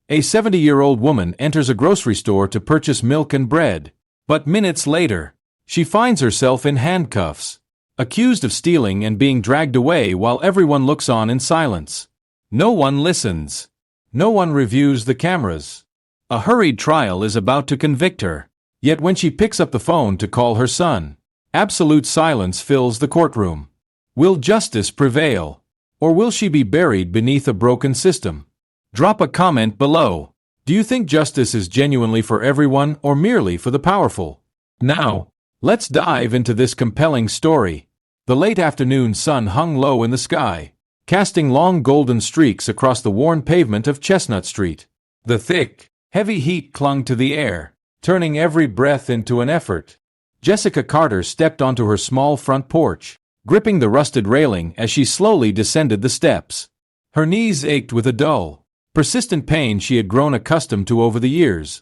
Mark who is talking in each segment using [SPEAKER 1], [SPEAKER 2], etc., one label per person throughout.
[SPEAKER 1] A 70-year-old woman enters a grocery store to purchase milk and bread. But minutes later, she finds herself in handcuffs, accused of stealing and being dragged away while everyone looks on in silence. No one listens. No one reviews the cameras. A hurried trial is about to convict her. Yet when she picks up the phone to call her son, absolute silence fills the courtroom. Will justice prevail? Or will she be buried beneath a broken system? Drop a comment below. Do you think justice is genuinely for everyone or merely for the powerful? Now, let's dive into this compelling story. The late afternoon sun hung low in the sky, casting long golden streaks across the worn pavement of Chestnut Street. The thick, heavy heat clung to the air, turning every breath into an effort. Jessica Carter stepped onto her small front porch, gripping the rusted railing as she slowly descended the steps. Her knees ached with a dull, persistent pain she had grown accustomed to over the years.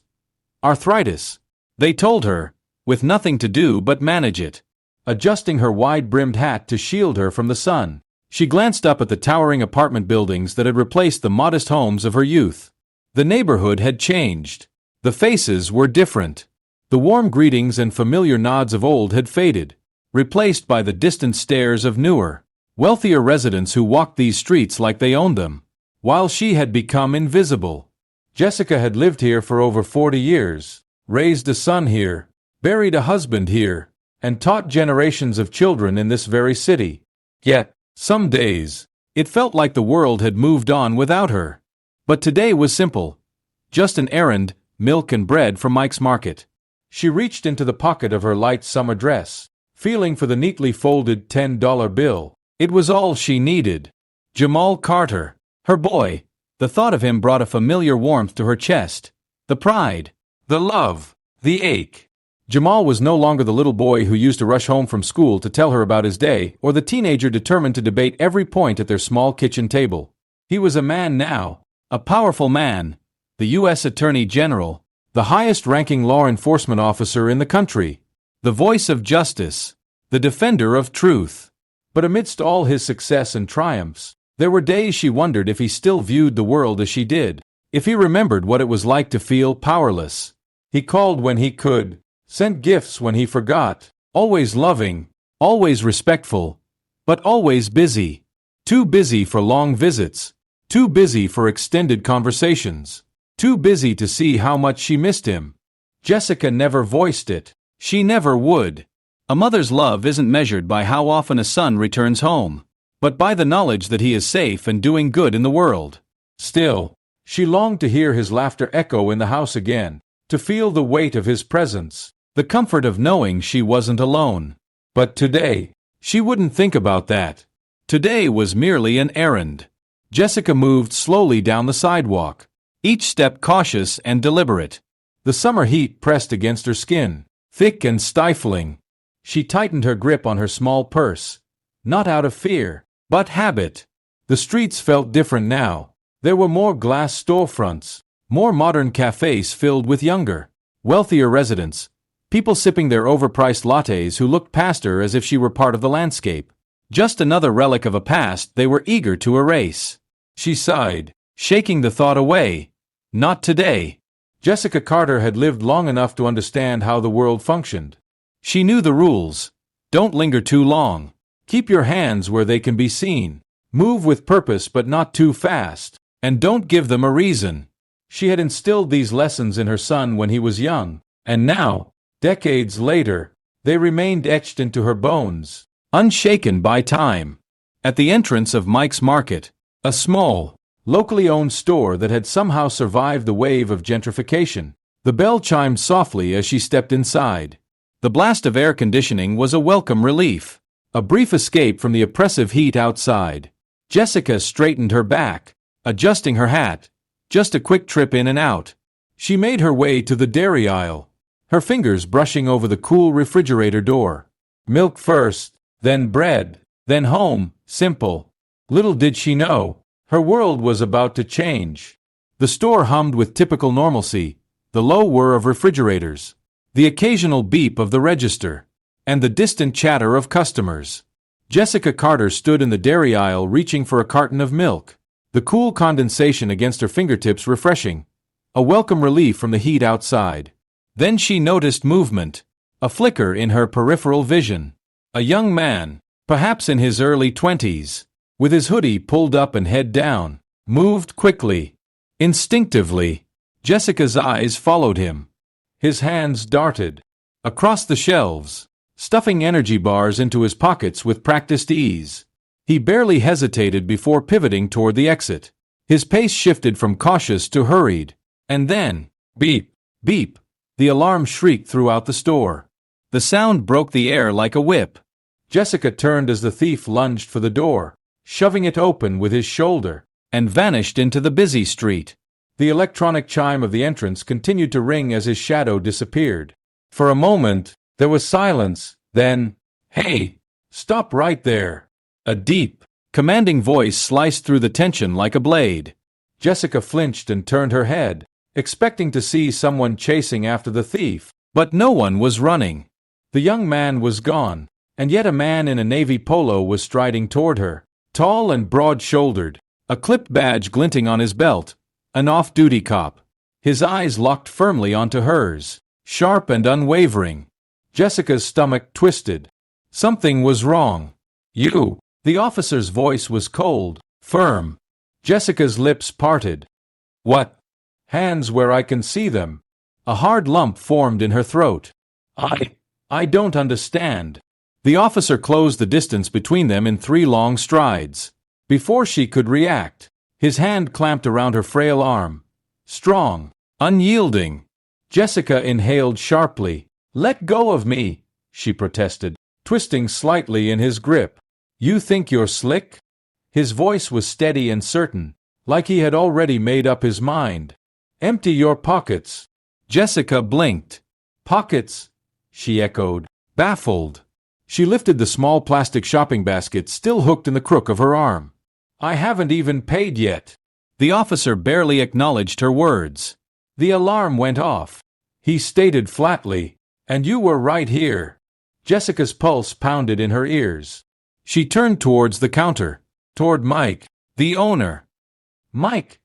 [SPEAKER 1] Arthritis, they told her, with nothing to do but manage it. Adjusting her wide-brimmed hat to shield her from the sun, she glanced up at the towering apartment buildings that had replaced the modest homes of her youth. The neighborhood had changed. The faces were different. The warm greetings and familiar nods of old had faded, replaced by the distant stares of newer, wealthier residents who walked these streets like they owned them, while she had become invisible. Jessica had lived here for over 40 years, raised a son here, buried a husband here, and taught generations of children in this very city. Yet, some days, it felt like the world had moved on without her. But today was simple. Just an errand, milk and bread from Mike's Market. She reached into the pocket of her light summer dress, feeling for the neatly folded $10 bill. It was all she needed. Jamal Carter, her boy. The thought of him brought a familiar warmth to her chest. The pride, the love, the ache. Jamal was no longer the little boy who used to rush home from school to tell her about his day, or the teenager determined to debate every point at their small kitchen table. He was a man now, a powerful man, the U.S. Attorney General, the highest-ranking law enforcement officer in the country, the voice of justice, the defender of truth. But amidst all his success and triumphs, there were days she wondered if he still viewed the world as she did, if he remembered what it was like to feel powerless. He called when he could, sent gifts when he forgot, always loving, always respectful, but always busy. Too busy for long visits, too busy for extended conversations, too busy to see how much she missed him. Jessica never voiced it. She never would. A mother's love isn't measured by how often a son returns home, but by the knowledge that he is safe and doing good in the world. Still, she longed to hear his laughter echo in the house again, to feel the weight of his presence, the comfort of knowing she wasn't alone. But today, she wouldn't think about that. Today was merely an errand. Jessica moved slowly down the sidewalk, each step cautious and deliberate. The summer heat pressed against her skin, thick and stifling. She tightened her grip on her small purse, not out of fear, but habit. The streets felt different now. There were more glass storefronts, more modern cafes filled with younger, wealthier residents, people sipping their overpriced lattes who looked past her as if she were part of the landscape. Just another relic of a past they were eager to erase. She sighed, shaking the thought away. Not today. Jessica Carter had lived long enough to understand how the world functioned. She knew the rules. Don't linger too long. Keep your hands where they can be seen. Move with purpose but not too fast. And don't give them a reason. She had instilled these lessons in her son when he was young, and now, decades later, they remained etched into her bones, unshaken by time. At the entrance of Mike's Market, a small, locally owned store that had somehow survived the wave of gentrification, the bell chimed softly as she stepped inside. The blast of air conditioning was a welcome relief, a brief escape from the oppressive heat outside. Jessica straightened her back, adjusting her hat. Just a quick trip in and out. She made her way to the dairy aisle, her fingers brushing over the cool refrigerator door. Milk first, then bread, then home, simple. Little did she know, her world was about to change. The store hummed with typical normalcy, the low whir of refrigerators, the occasional beep of the register, and the distant chatter of customers. Jessica Carter stood in the dairy aisle reaching for a carton of milk, the cool condensation against her fingertips refreshing, a welcome relief from the heat outside. Then she noticed movement, a flicker in her peripheral vision. A young man, perhaps in his early 20s, with his hoodie pulled up and head down, moved quickly. Instinctively, Jessica's eyes followed him. His hands darted across the shelves, stuffing energy bars into his pockets with practiced ease. He barely hesitated before pivoting toward the exit. His pace shifted from cautious to hurried, and then, beep, beep, the alarm shrieked throughout the store. The sound broke the air like a whip. Jessica turned as the thief lunged for the door, shoving it open with his shoulder, and vanished into the busy street. The electronic chime of the entrance continued to ring as his shadow disappeared. For a moment, there was silence, then, "Hey, stop right there." A deep, commanding voice sliced through the tension like a blade. Jessica flinched and turned her head, expecting to see someone chasing after the thief, but no one was running. The young man was gone, and yet a man in a navy polo was striding toward her, tall and broad-shouldered, a clipped badge glinting on his belt, an off-duty cop. His eyes locked firmly onto hers, sharp and unwavering. Jessica's stomach twisted. Something was wrong. "You." The officer's voice was cold, firm. Jessica's lips parted. "What?" "Hands where I can see them." A hard lump formed in her throat. I don't understand." The officer closed the distance between them in 3 long strides. Before she could react, his hand clamped around her frail arm. Strong, unyielding. Jessica inhaled sharply. "Let go of me," she protested, twisting slightly in his grip. "You think you're slick?" His voice was steady and certain, like he had already made up his mind. "Empty your pockets." Jessica blinked. "Pockets?" she echoed, baffled. She lifted the small plastic shopping basket still hooked in the crook of her arm. "I haven't even paid yet." The officer barely acknowledged her words. The alarm went off. He stated flatly, "And you were right here." Jessica's pulse pounded in her ears. She turned towards the counter, toward Mike, the owner. "Mike,"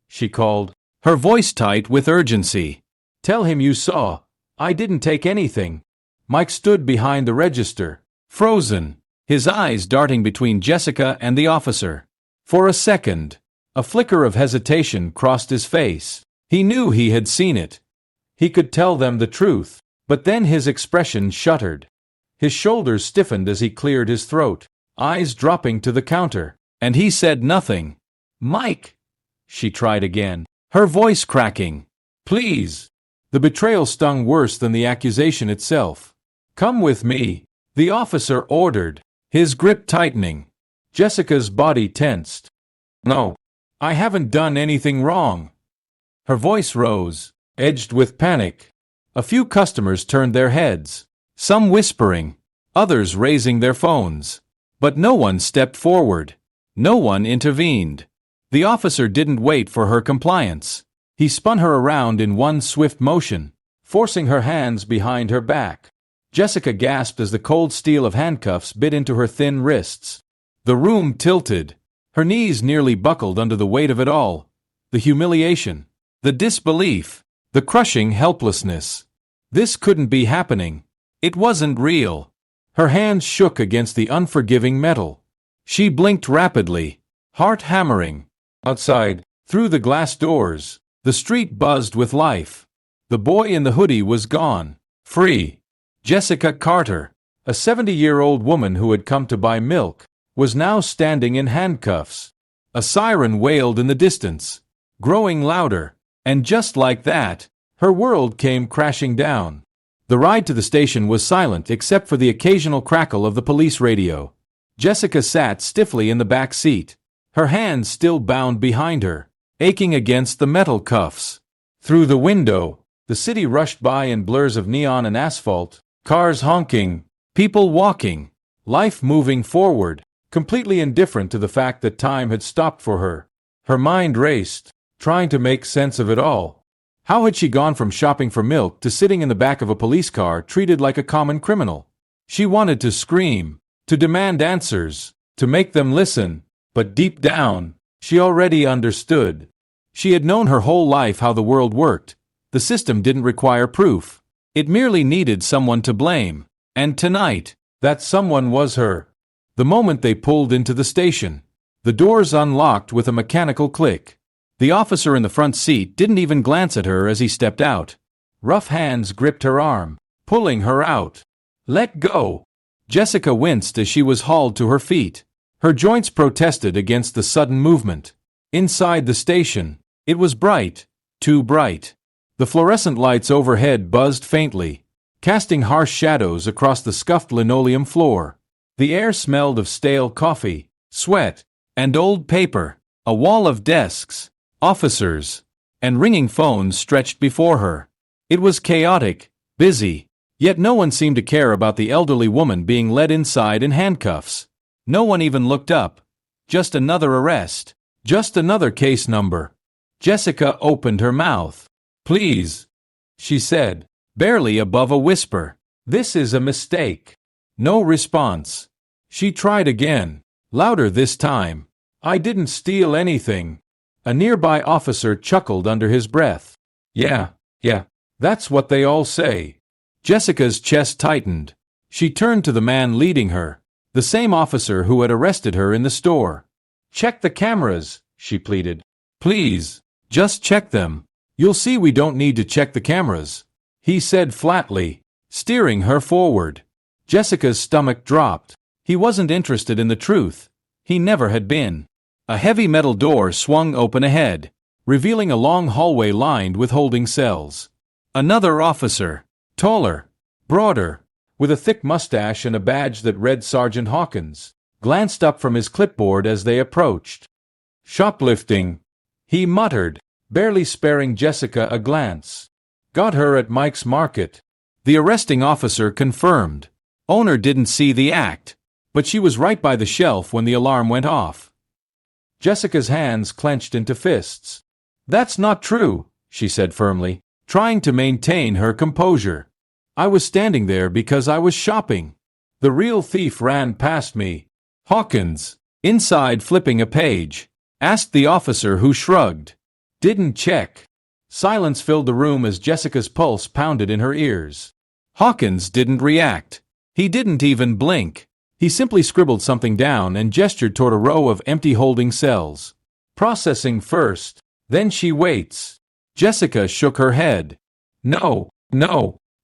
[SPEAKER 1] she called, her voice tight with urgency. "Tell him you saw. I didn't take anything." Mike stood behind the register, frozen, his eyes darting between Jessica and the officer. For a second, a flicker of hesitation crossed his face. He knew he had seen it. He could tell them the truth, but then his expression shuttered. His shoulders stiffened as he cleared his throat, eyes dropping to the counter, and he said nothing. "Mike," she tried again, her voice cracking. "Please." The betrayal stung worse than the accusation itself. "Come with me," the officer ordered, his grip tightening. Jessica's body tensed. "No, I haven't done anything wrong." Her voice rose, edged with panic. A few customers turned their heads, some whispering, others raising their phones. But no one stepped forward. No one intervened. The officer didn't wait for her compliance. He spun her around in one swift motion, forcing her hands behind her back. Jessica gasped as the cold steel of handcuffs bit into her thin wrists. The room tilted. Her knees nearly buckled under the weight of it all. The humiliation, the disbelief, the crushing helplessness. This couldn't be happening. It wasn't real. Her hands shook against the unforgiving metal. She blinked rapidly, heart hammering. Outside, through the glass doors, the street buzzed with life. The boy in the hoodie was gone, free. Jessica Carter, a 70-year-old woman who had come to buy milk, was now standing in handcuffs. A siren wailed in the distance, growing louder, and just like that, her world came crashing down. The ride to the station was silent except for the occasional crackle of the police radio. Jessica sat stiffly in the back seat, her hands still bound behind her, aching against the metal cuffs. Through the window, the city rushed by in blurs of neon and asphalt, cars honking, people walking, life moving forward, completely indifferent to the fact that time had stopped for her. Her mind raced, trying to make sense of it all. How had she gone from shopping for milk to sitting in the back of a police car treated like a common criminal? She wanted to scream, to demand answers, to make them listen, but deep down, she already understood. She had known her whole life how the world worked. The system didn't require proof. It merely needed someone to blame. And tonight, that someone was her. The moment they pulled into the station, the doors unlocked with a mechanical click. The officer in the front seat didn't even glance at her as he stepped out. Rough hands gripped her arm, pulling her out. "Let go!" Jessica winced as she was hauled to her feet. Her joints protested against the sudden movement. Inside the station, it was bright, too bright. The fluorescent lights overhead buzzed faintly, casting harsh shadows across the scuffed linoleum floor. The air smelled of stale coffee, sweat, and old paper. A wall of desks, officers, and ringing phones stretched before her. It was chaotic, busy, yet no one seemed to care about the elderly woman being led inside in handcuffs. No one even looked up. Just another arrest. Just another case number. Jessica opened her mouth. "Please," she said, barely above a whisper. "This is a mistake." No response. She tried again, louder this time. "I didn't steal anything." A nearby officer chuckled under his breath. Yeah, that's what they all say." Jessica's chest tightened. She turned to the man leading her, the same officer who had arrested her in the store. "Check the cameras," she pleaded. "Please, just check them. You'll see we don't need to check the cameras," he said flatly, steering her forward. Jessica's stomach dropped. He wasn't interested in the truth. He never had been. A heavy metal door swung open ahead, revealing a long hallway lined with holding cells. Another officer, taller, broader, with a thick mustache and a badge that read Sergeant Hawkins, glanced up from his clipboard as they approached. "Shoplifting," he muttered, barely sparing Jessica a glance. "Got her at Mike's Market," the arresting officer confirmed. Owner didn't see the act, but she was right by the shelf when the alarm went off. Jessica's hands clenched into fists. "That's not true," she said firmly, trying to maintain her composure. "I was standing there because I was shopping. The real thief ran past me." Hawkins, inside flipping a page, asked the officer, who shrugged. "Didn't check." Silence filled the room as Jessica's pulse pounded in her ears. Hawkins didn't react. He didn't even blink. He simply scribbled something down and gestured toward a row of empty holding cells. "Processing first, then she waits." Jessica shook her head. No,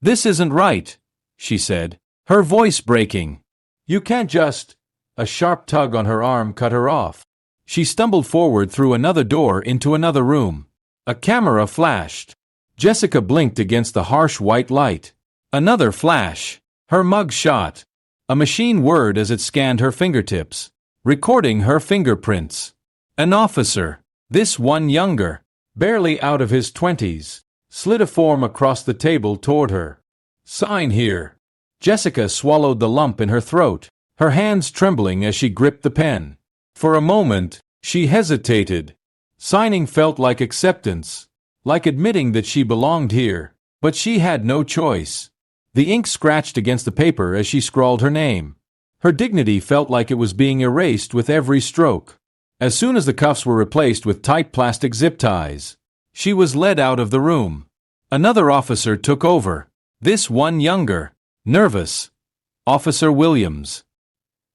[SPEAKER 1] this isn't right," she said, her voice breaking. "You can't just—" A sharp tug on her arm cut her off. She stumbled forward through another door into another room. A camera flashed. Jessica blinked against the harsh white light. Another flash. Her mug shot. A machine whirred as it scanned her fingertips, recording her fingerprints. An officer, this one younger, barely out of his 20s, slid a form across the table toward her. "Sign here." Jessica swallowed the lump in her throat, her hands trembling as she gripped the pen. For a moment, she hesitated. Signing felt like acceptance, like admitting that she belonged here, but she had no choice. The ink scratched against the paper as she scrawled her name. Her dignity felt like it was being erased with every stroke. As soon as the cuffs were replaced with tight plastic zip ties, she was led out of the room. Another officer took over, this one younger, nervous. Officer Williams.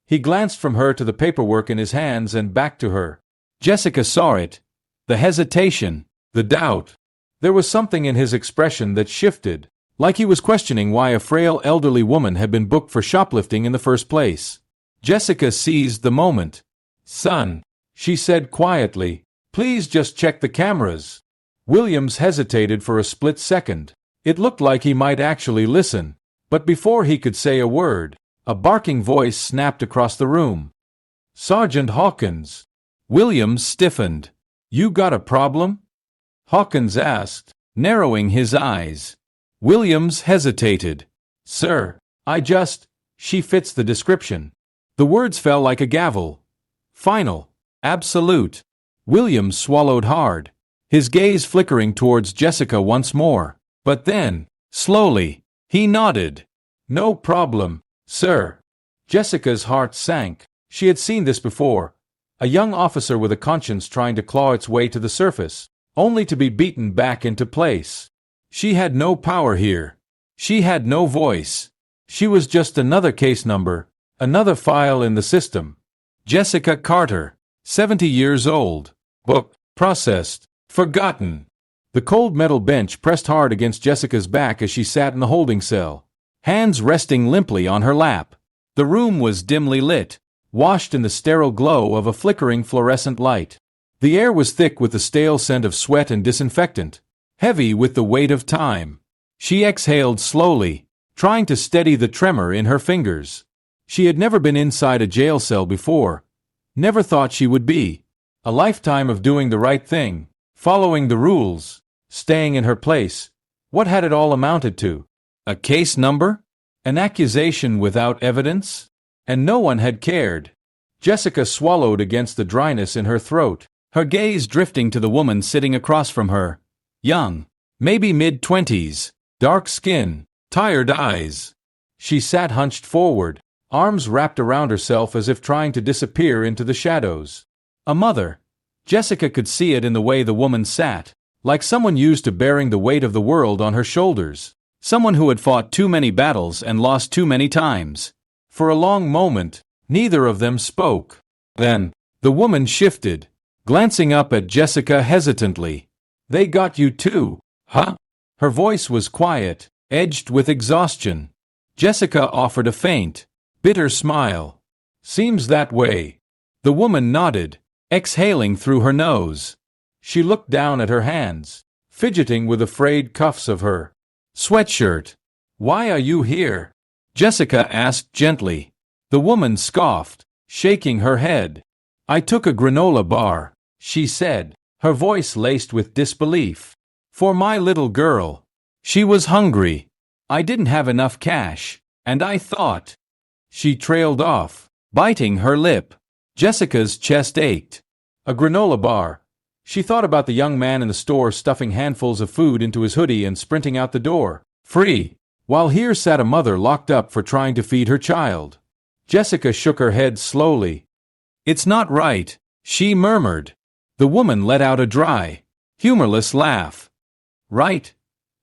[SPEAKER 1] He glanced from her to the paperwork in his hands and back to her. Jessica saw it. The hesitation, the doubt. There was something in his expression that shifted, like he was questioning why a frail elderly woman had been booked for shoplifting in the first place. Jessica seized the moment. "Son," she said quietly, "please just check the cameras." Williams hesitated for a split second. It looked like he might actually listen, but before he could say a word, a barking voice snapped across the room. "Sergeant Hawkins." Williams stiffened. "You got a problem?" Hawkins asked, narrowing his eyes. Williams hesitated. "Sir, she fits the description." The words fell like a gavel. Final. Absolute. Williams swallowed hard, his gaze flickering towards Jessica once more. But then, slowly, he nodded. "No problem, sir." Jessica's heart sank. She had seen this before. A young officer with a conscience trying to claw its way to the surface, only to be beaten back into place. She had no power here. She had no voice. She was just another case number, another file in the system. Jessica Carter, 70 years old. Booked, processed, forgotten. The cold metal bench pressed hard against Jessica's back as she sat in the holding cell, hands resting limply on her lap. The room was dimly lit, washed in the sterile glow of a flickering fluorescent light. The air was thick with the stale scent of sweat and disinfectant, heavy with the weight of time. She exhaled slowly, trying to steady the tremor in her fingers. She had never been inside a jail cell before, never thought she would be. A lifetime of doing the right thing, following the rules, staying in her place. What had it all amounted to? A case number? An accusation without evidence? And no one had cared. Jessica swallowed against the dryness in her throat, her gaze drifting to the woman sitting across from her. Young, maybe mid-20s, dark skin, tired eyes. She sat hunched forward, arms wrapped around herself as if trying to disappear into the shadows. A mother. Jessica could see it in the way the woman sat, like someone used to bearing the weight of the world on her shoulders. Someone who had fought too many battles and lost too many times. For a long moment, neither of them spoke. Then, the woman shifted, glancing up at Jessica hesitantly. They got you too, huh? Her voice was quiet, edged with exhaustion. Jessica offered a faint, bitter smile. Seems that way. The woman nodded, exhaling through her nose. She looked down at her hands, fidgeting with the frayed cuffs of her sweatshirt. Why are you here? Jessica asked gently. The woman scoffed, shaking her head. I took a granola bar, she said, her voice laced with disbelief. For my little girl. She was hungry. I didn't have enough cash, and I thought. She trailed off, biting her lip. Jessica's chest ached. A granola bar. She thought about the young man in the store stuffing handfuls of food into his hoodie and sprinting out the door, free, while here sat a mother locked up for trying to feed her child. Jessica shook her head slowly. It's not right, she murmured. The woman let out a dry, humorless laugh. Right?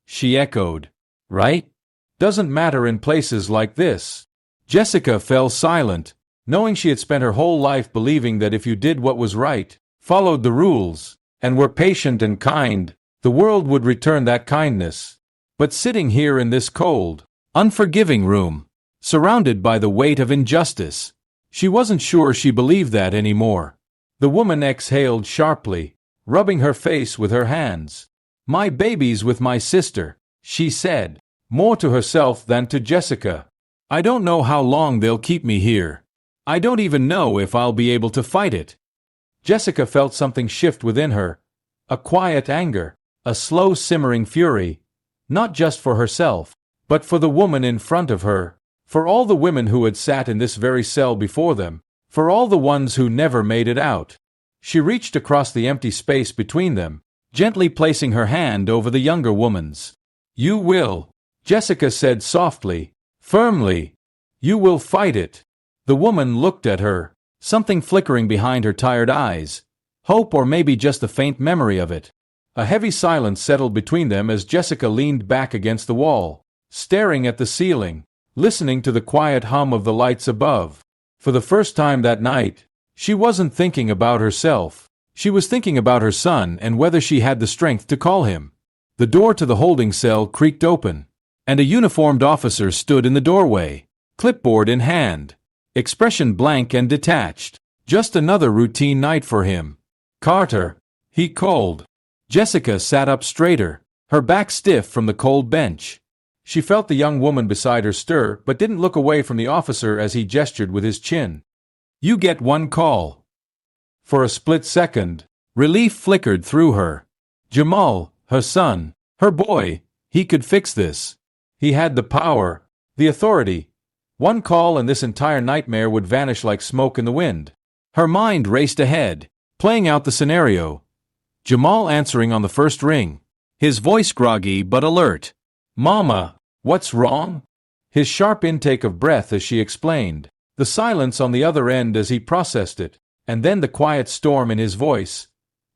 [SPEAKER 1] She echoed. Right? Doesn't matter in places like this. Jessica fell silent, knowing she had spent her whole life believing that if you did what was right, followed the rules, and were patient and kind, the world would return that kindness. But sitting here in this cold, unforgiving room, surrounded by the weight of injustice, she wasn't sure she believed that anymore. The woman exhaled sharply, rubbing her face with her hands. My baby's with my sister, she said, more to herself than to Jessica. I don't know how long they'll keep me here. I don't even know if I'll be able to fight it. Jessica felt something shift within her, a quiet anger, a slow simmering fury, not just for herself, but for the woman in front of her, for all the women who had sat in this very cell before them, for all the ones who never made it out. She reached across the empty space between them, gently placing her hand over the younger woman's. You will, Jessica said softly, firmly. You will fight it. The woman looked at her, something flickering behind her tired eyes, hope or maybe just a faint memory of it. A heavy silence settled between them as Jessica leaned back against the wall, staring at the ceiling, listening to the quiet hum of the lights above. For the first time that night, she wasn't thinking about herself. She was thinking about her son and whether she had the strength to call him. The door to the holding cell creaked open, and a uniformed officer stood in the doorway, clipboard in hand, expression blank and detached. Just another routine night for him. Carter, he called. Jessica sat up straighter, her back stiff from the cold bench. She felt the young woman beside her stir but didn't look away from the officer as he gestured with his chin. You get one call. For a split second, relief flickered through her. Jamal, her son, her boy, he could fix this. He had the power, the authority. One call and this entire nightmare would vanish like smoke in the wind. Her mind raced ahead, playing out the scenario. Jamal answering on the first ring, his voice groggy but alert. Mama, what's wrong? His sharp intake of breath as she explained, the silence on the other end as he processed it, and then the quiet storm in his voice.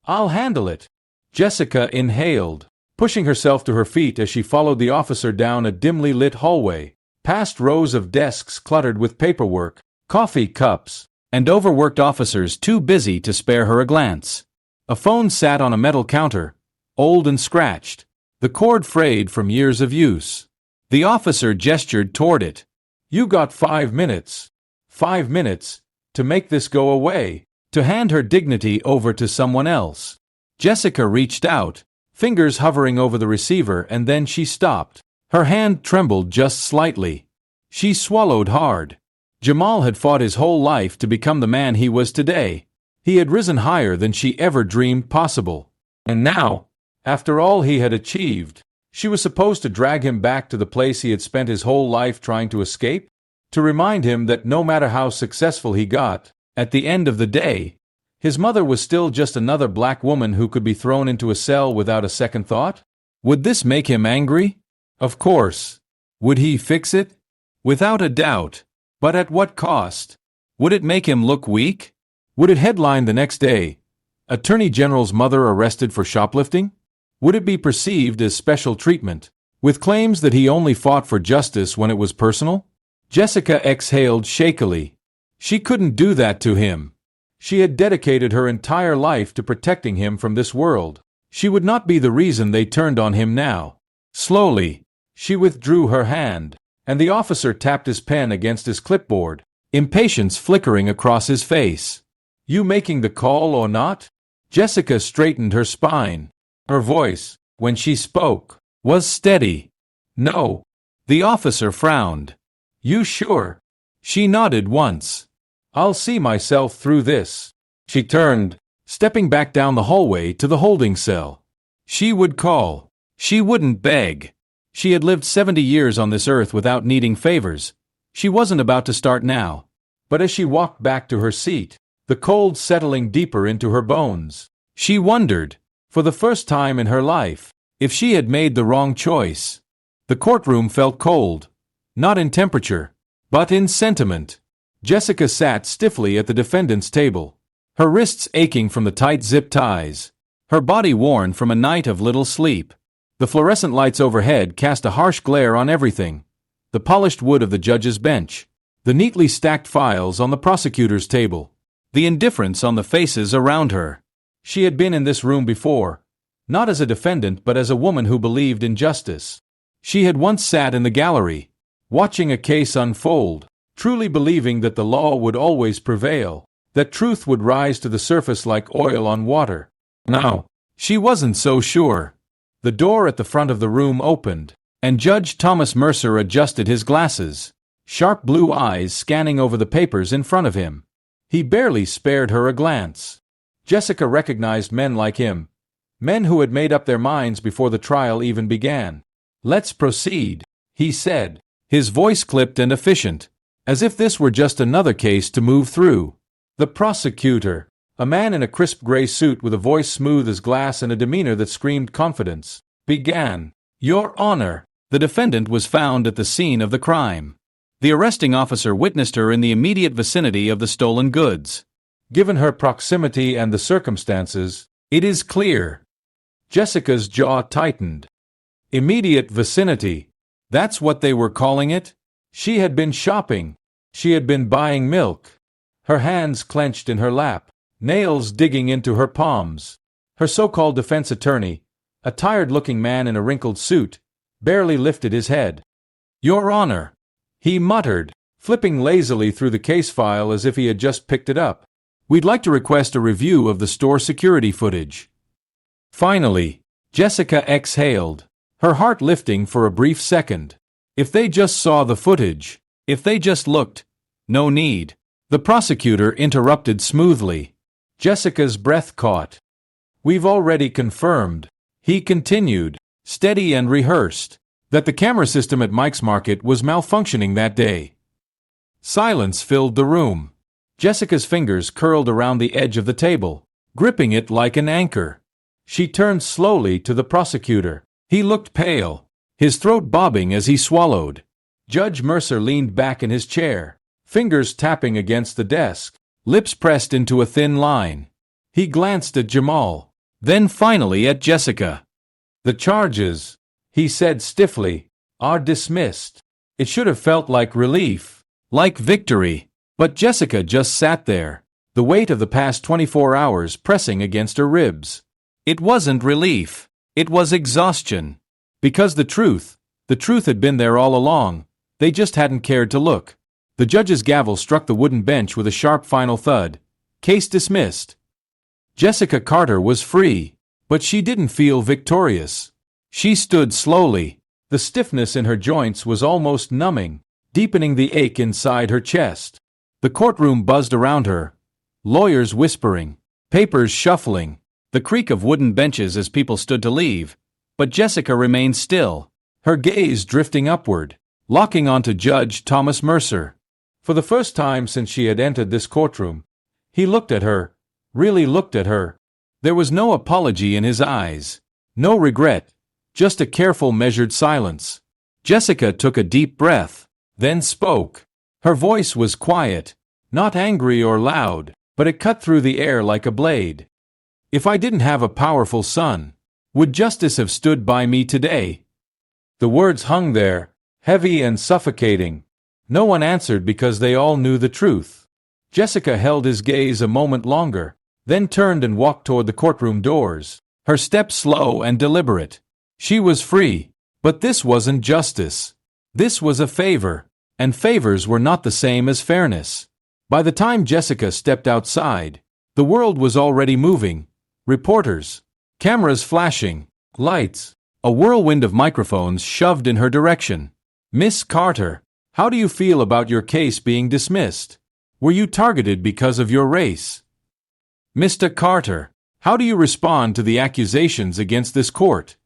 [SPEAKER 1] I'll handle it. Jessica inhaled, pushing herself to her feet as she followed the officer down a dimly lit hallway, past rows of desks cluttered with paperwork, coffee cups, and overworked officers too busy to spare her a glance. A phone sat on a metal counter, old and scratched, the cord frayed from years of use. The officer gestured toward it. "You got 5 minutes. 5 minutes, to make this go away, to hand her dignity over to someone else." Jessica reached out, fingers hovering over the receiver, and then she stopped. Her hand trembled just slightly. She swallowed hard. Jamal had fought his whole life to become the man he was today. He had risen higher than she ever dreamed possible. And now, after all he had achieved, she was supposed to drag him back to the place he had spent his whole life trying to escape? To remind him that no matter how successful he got, at the end of the day, his mother was still just another black woman who could be thrown into a cell without a second thought? Would this make him angry? Of course. Would he fix it? Without a doubt. But at what cost? Would it make him look weak? Would it headline the next day, "Attorney General's mother arrested for shoplifting"? Would it be perceived as special treatment, with claims that he only fought for justice when it was personal? Jessica exhaled shakily. She couldn't do that to him. She had dedicated her entire life to protecting him from this world. She would not be the reason they turned on him now. Slowly, she withdrew her hand, and the officer tapped his pen against his clipboard, impatience flickering across his face. "You making the call or not?" Jessica straightened her spine. Her voice, when she spoke, was steady. "No." The officer frowned. "You sure?" She nodded once. "I'll see myself through this." She turned, stepping back down the hallway to the holding cell. She would call. She wouldn't beg. She had lived 70 years on this earth without needing favors. She wasn't about to start now. But as she walked back to her seat, the cold settling deeper into her bones, she wondered, for the first time in her life, if she had made the wrong choice. The courtroom felt cold, not in temperature, but in sentiment. Jessica sat stiffly at the defendant's table, her wrists aching from the tight zip ties, her body worn from a night of little sleep. The fluorescent lights overhead cast a harsh glare on everything: the polished wood of the judge's bench, the neatly stacked files on the prosecutor's table, the indifference on the faces around her. She had been in this room before, not as a defendant but as a woman who believed in justice. She had once sat in the gallery, watching a case unfold, truly believing that the law would always prevail, that truth would rise to the surface like oil on water. Now, she wasn't so sure. The door at the front of the room opened, and Judge Thomas Mercer adjusted his glasses, sharp blue eyes scanning over the papers in front of him. He barely spared her a glance. Jessica recognized men like him, men who had made up their minds before the trial even began. "Let's proceed," he said, his voice clipped and efficient, as if this were just another case to move through. The prosecutor, a man in a crisp gray suit with a voice smooth as glass and a demeanor that screamed confidence, began. "Your Honor." The defendant was found at the scene of the crime. The arresting officer witnessed her in the immediate vicinity of the stolen goods. Given her proximity and the circumstances, it is clear. Jessica's jaw tightened. Immediate vicinity. That's what they were calling it? She had been shopping. She had been buying milk. Her hands clenched in her lap, nails digging into her palms. Her so-called defense attorney, a tired-looking man in a wrinkled suit, barely lifted his head. "Your Honor," he muttered, flipping lazily through the case file as if he had just picked it up. "We'd like to request a review of the store security footage." Finally, Jessica exhaled, her heart lifting for a brief second. If they just saw the footage, if they just looked, no need. The prosecutor interrupted smoothly. Jessica's breath caught. "We've already confirmed," he continued, steady and rehearsed, "that the camera system at Mike's Market was malfunctioning that day." Silence filled the room. Jessica's fingers curled around the edge of the table, gripping it like an anchor. She turned slowly to the prosecutor. He looked pale, his throat bobbing as he swallowed. Judge Mercer leaned back in his chair, fingers tapping against the desk, lips pressed into a thin line. He glanced at Jamal. then finally at Jessica. "The charges," he said stiffly, "are dismissed." It should have felt like relief, like victory. But Jessica just sat there, the weight of the past 24 hours pressing against her ribs. It wasn't relief. It was exhaustion. Because the truth had been there all along. They just hadn't cared to look. The judge's gavel struck the wooden bench with a sharp final thud. Case dismissed. Jessica Carter was free, but she didn't feel victorious. She stood slowly. The stiffness in her joints was almost numbing, deepening the ache inside her chest. The courtroom buzzed around her. Lawyers whispering, papers shuffling, the creak of wooden benches as people stood to leave. But Jessica remained still, her gaze drifting upward, locking onto Judge Thomas Mercer. For the first time since she had entered this courtroom, he looked at her, really looked at her. There was no apology in his eyes, no regret, just a careful measured silence. Jessica took a deep breath, then spoke. Her voice was quiet, not angry or loud, but it cut through the air like a blade. "If I didn't have a powerful son, would justice have stood by me today?" The words hung there, heavy and suffocating. No one answered because they all knew the truth. Jessica held his gaze a moment longer, then turned and walked toward the courtroom doors, her step slow and deliberate. She was free, but this wasn't justice. This was a favor, and favors were not the same as fairness. By the time Jessica stepped outside, the world was already moving. Reporters, cameras flashing, lights, a whirlwind of microphones shoved in her direction. "Miss Carter, how do you feel about your case being dismissed? Were you targeted because of your race? Mr. Carter, how do you respond to the accusations against this court?"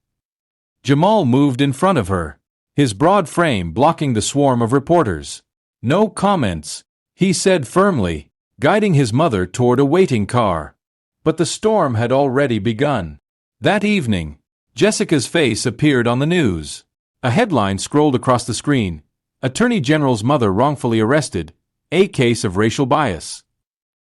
[SPEAKER 1] Jamal moved in front of her, his broad frame blocking the swarm of reporters. "No comments," he said firmly, guiding his mother toward a waiting car. But the storm had already begun. That evening, Jessica's face appeared on the news. A headline scrolled across the screen: "Attorney General's mother wrongfully arrested, a case of racial bias."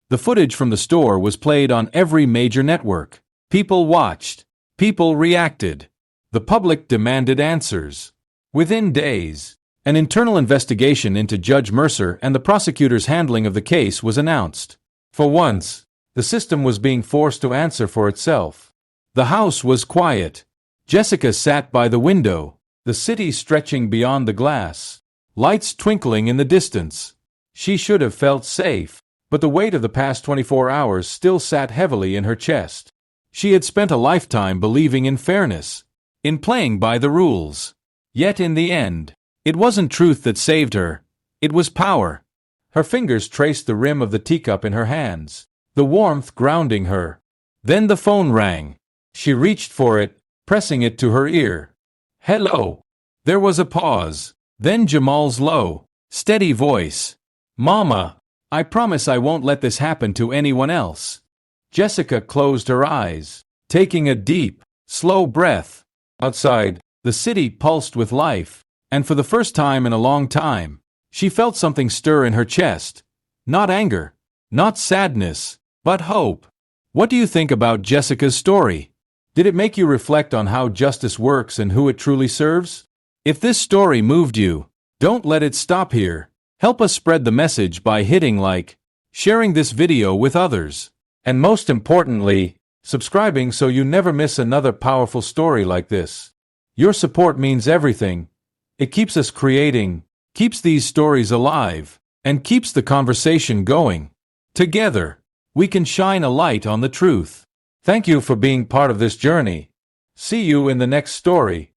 [SPEAKER 1] The footage from the store was played on every major network. People watched. People reacted. The public demanded answers. Within days, an internal investigation into Judge Mercer and the prosecutor's handling of the case was announced. For once, the system was being forced to answer for itself. The house was quiet. Jessica sat by the window, the city stretching beyond the glass, lights twinkling in the distance. She should have felt safe, but the weight of the past 24 hours still sat heavily in her chest. She had spent a lifetime believing in fairness, in playing by the rules. Yet in the end, it wasn't truth that saved her. It was power. Her fingers traced the rim of the teacup in her hands, the warmth grounding her. Then the phone rang. She reached for it, pressing it to her ear. "Hello." There was a pause. Then Jamal's low, steady voice. "Mama, I promise I won't let this happen to anyone else." Jessica closed her eyes, taking a deep, slow breath. Outside, the city pulsed with life, and for the first time in a long time, she felt something stir in her chest. Not anger, not sadness, but hope. What do you think about Jessica's story? Did it make you reflect on how justice works and who it truly serves? If this story moved you, don't let it stop here. Help us spread the message by hitting like, sharing this video with others, and most importantly, subscribing so you never miss another powerful story like this. Your support means everything. It keeps us creating, keeps these stories alive, and keeps the conversation going. Together, we can shine a light on the truth. Thank you for being part of this journey. See you in the next story.